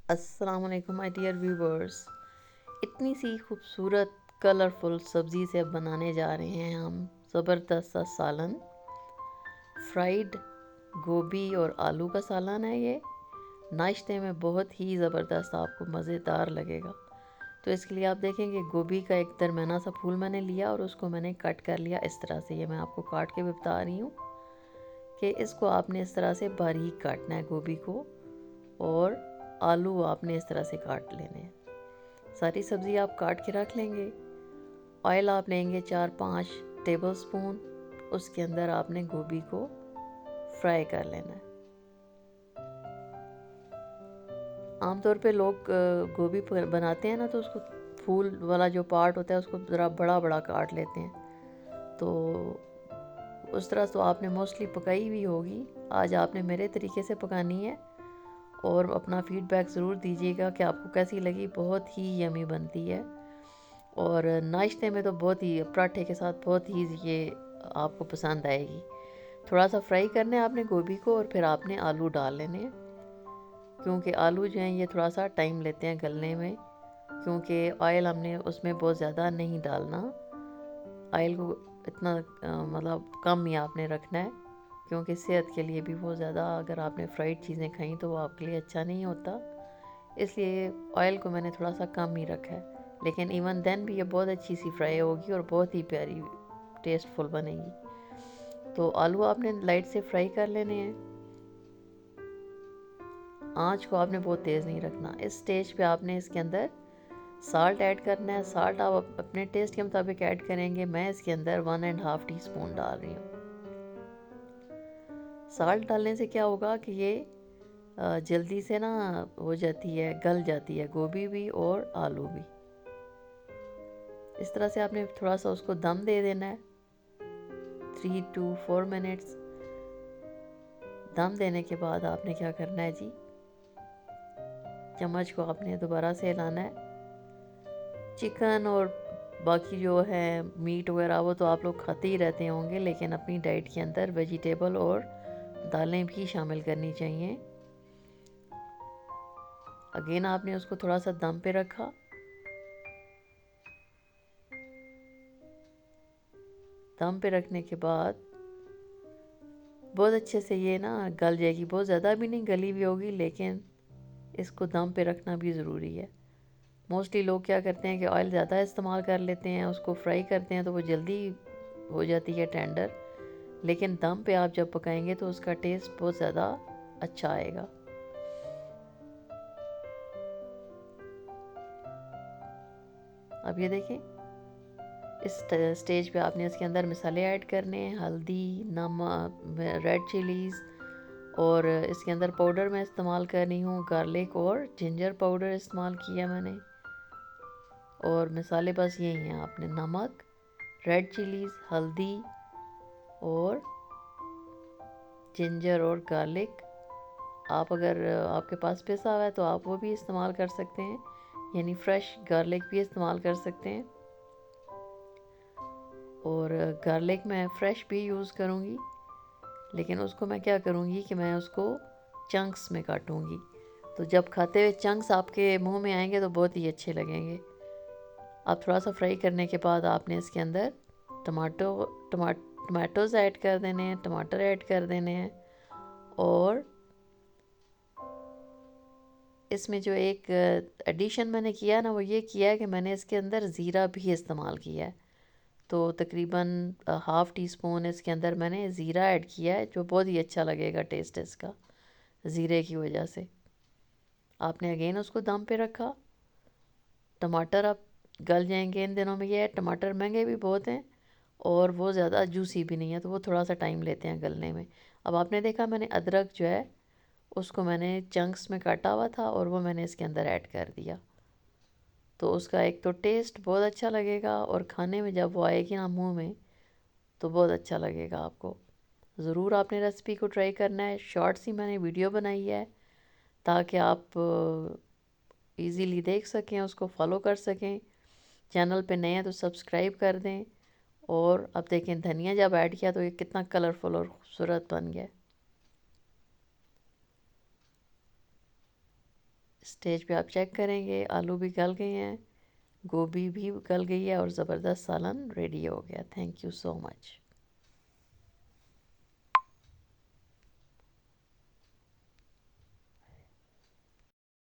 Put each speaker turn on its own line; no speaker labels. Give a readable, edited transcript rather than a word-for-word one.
अस्सलाम वालेकुम my dear viewers. इतनी सी खूबसूरत कलरफुल सब्ज़ी से अब बनाने जा रहे हैं हम ज़बरदस्त सा सालन। फ्राइड गोभी और आलू का सालन है ये। नाश्ते में बहुत ही ज़बरदस्त आपको मज़ेदार लगेगा। तो इसके लिए आप देखेंगे गोभी का एक दरमियाना सा फूल मैंने लिया और उसको मैंने कट कर लिया इस तरह से। ये मैं आपको काट के भी बता रही हूँ कि इसको आपने इस तरह से बारीक काटना है गोभी को, और आलू आपने इस तरह से काट लेने हैं। सारी सब्ज़ी आप काट के रख लेंगे। ऑयल आप लेंगे 4-5 टेबल स्पून। उसके अंदर आपने गोभी को फ्राई कर लेना है। आमतौर पे लोग गोभी बनाते हैं ना, तो उसको फूल वाला जो पार्ट होता है उसको ज़रा बड़ा बड़ा काट लेते हैं। तो उस तरह तो आपने मोस्टली पकाई हुई होगी। आज आपने मेरे तरीके से पकानी है और अपना फीडबैक ज़रूर दीजिएगा कि आपको कैसी लगी। बहुत ही यमी बनती है और नाश्ते में तो बहुत ही, पराठे के साथ बहुत ही ये आपको पसंद आएगी। थोड़ा सा फ्राई करना है आपने गोभी को और फिर आपने आलू डाल लेने हैं, क्योंकि आलू जो हैं ये थोड़ा सा टाइम लेते हैं गलने में, क्योंकि ऑयल हमने उसमें बहुत ज़्यादा नहीं डालना। ऑयल को इतना मतलब कम ही आपने रखना है, क्योंकि सेहत के लिए भी बहुत ज़्यादा अगर आपने फ्राइड चीज़ें खाई तो वो आपके लिए अच्छा नहीं होता। इसलिए ऑयल को मैंने थोड़ा सा कम ही रखा है, लेकिन इवन देन भी ये बहुत अच्छी सी फ्राई होगी और बहुत ही प्यारी टेस्टफुल बनेगी। तो आलू आपने लाइट से फ्राई कर लेने हैं। आँच को आपने बहुत तेज़ नहीं रखना। इस स्टेज पे आपने इसके अंदर साल्ट ऐड करना है। साल्ट आप अपने टेस्ट के मुताबिक ऐड करेंगे। मैं इसके अंदर 1.5 टीस्पून डाल रही हूँ। साल्ट डालने से क्या होगा कि ये जल्दी से ना हो जाती है, गल जाती है गोभी भी और आलू भी। इस तरह से आपने थोड़ा सा उसको दम दे देना है 3 to 4 मिनट्स। दम देने के बाद आपने क्या करना है जी, चम्मच को आपने दोबारा से हिलाना है। चिकन और बाकी जो है मीट वगैरह वो तो आप लोग खाते ही रहते होंगे, लेकिन अपनी डाइट के अंदर वेजिटेबल और दालें भी शामिल करनी चाहिए। अगेन आपने उसको थोड़ा सा दम पे रखा। दम पे रखने के बाद बहुत अच्छे से ये ना गल जाएगी। बहुत ज़्यादा भी नहीं गली हुई होगी, लेकिन इसको दम पे रखना भी ज़रूरी है। मोस्टली लोग क्या करते हैं कि ऑयल ज़्यादा इस्तेमाल कर लेते हैं, उसको फ्राई करते हैं तो वो जल्दी हो जाती है टेंडर, लेकिन दम पे आप जब पकाएंगे तो उसका टेस्ट बहुत ज़्यादा अच्छा आएगा। अब ये देखें, इस स्टेज पे आपने इसके अंदर मसाले ऐड करने हैं। हल्दी, नमक, रेड चिलीज़, और इसके अंदर पाउडर मैं इस्तेमाल कर रही हूँ गार्लिक और जिंजर पाउडर इस्तेमाल किया मैंने। और मसाले बस यही हैं, आपने नमक, रेड चिलीज़, हल्दी और जिंजर और गार्लिक। आप अगर आपके पास पिसा हुआ है तो आप वो भी इस्तेमाल कर सकते हैं, यानी फ्रेश गार्लिक भी इस्तेमाल कर सकते हैं। और गार्लिक मैं फ्रेश भी यूज़ करूँगी, लेकिन उसको मैं क्या करूँगी कि मैं उसको चंक्स में काटूँगी। तो जब खाते हुए चंक्स आपके मुंह में आएंगे तो बहुत ही अच्छे लगेंगे। आप थोड़ा सा फ्राई करने के बाद आपने इसके अंदर टमाटोज़ ऐड कर देने हैं, टमाटर ऐड कर देने हैं। और इसमें जो एक एडिशन मैंने किया ना, वो ये किया है कि मैंने इसके अंदर ज़ीरा भी इस्तेमाल किया है। तो तकरीबन हाफ़ टी स्पून इसके अंदर मैंने ज़ीरा ऐड किया है, जो बहुत ही अच्छा लगेगा टेस्ट इसका ज़ीरे की वजह से। आपने अगेन उसको दम पे रखा। टमाटर अब गल जाएंगे इन दिनों में। ये है, टमाटर महंगे भी बहुत हैं और वो ज़्यादा जूसी भी नहीं है, तो वो थोड़ा सा टाइम लेते हैं गलने में। अब आपने देखा मैंने अदरक जो है उसको मैंने चंक्स में काटा हुआ था और वो मैंने इसके अंदर ऐड कर दिया। तो उसका एक तो टेस्ट बहुत अच्छा लगेगा और खाने में जब वो आएगी ना मुंह में तो बहुत अच्छा लगेगा आपको। ज़रूर आपने रेसिपी को ट्राई करना है। शॉर्ट्स ही मैंने वीडियो बनाई है ताकि आप इजीली देख सकें, उसको फॉलो कर सकें। चैनल पे नए हैं तो सब्सक्राइब कर दें। और अब देखें, धनिया जब ऐड किया तो ये कितना कलरफुल और खूबसूरत बन गया। स्टेज पे आप चेक करेंगे, आलू भी गल गए हैं, गोभी भी गल गई है और ज़बरदस्त सालन रेडी हो गया। Thank you so much.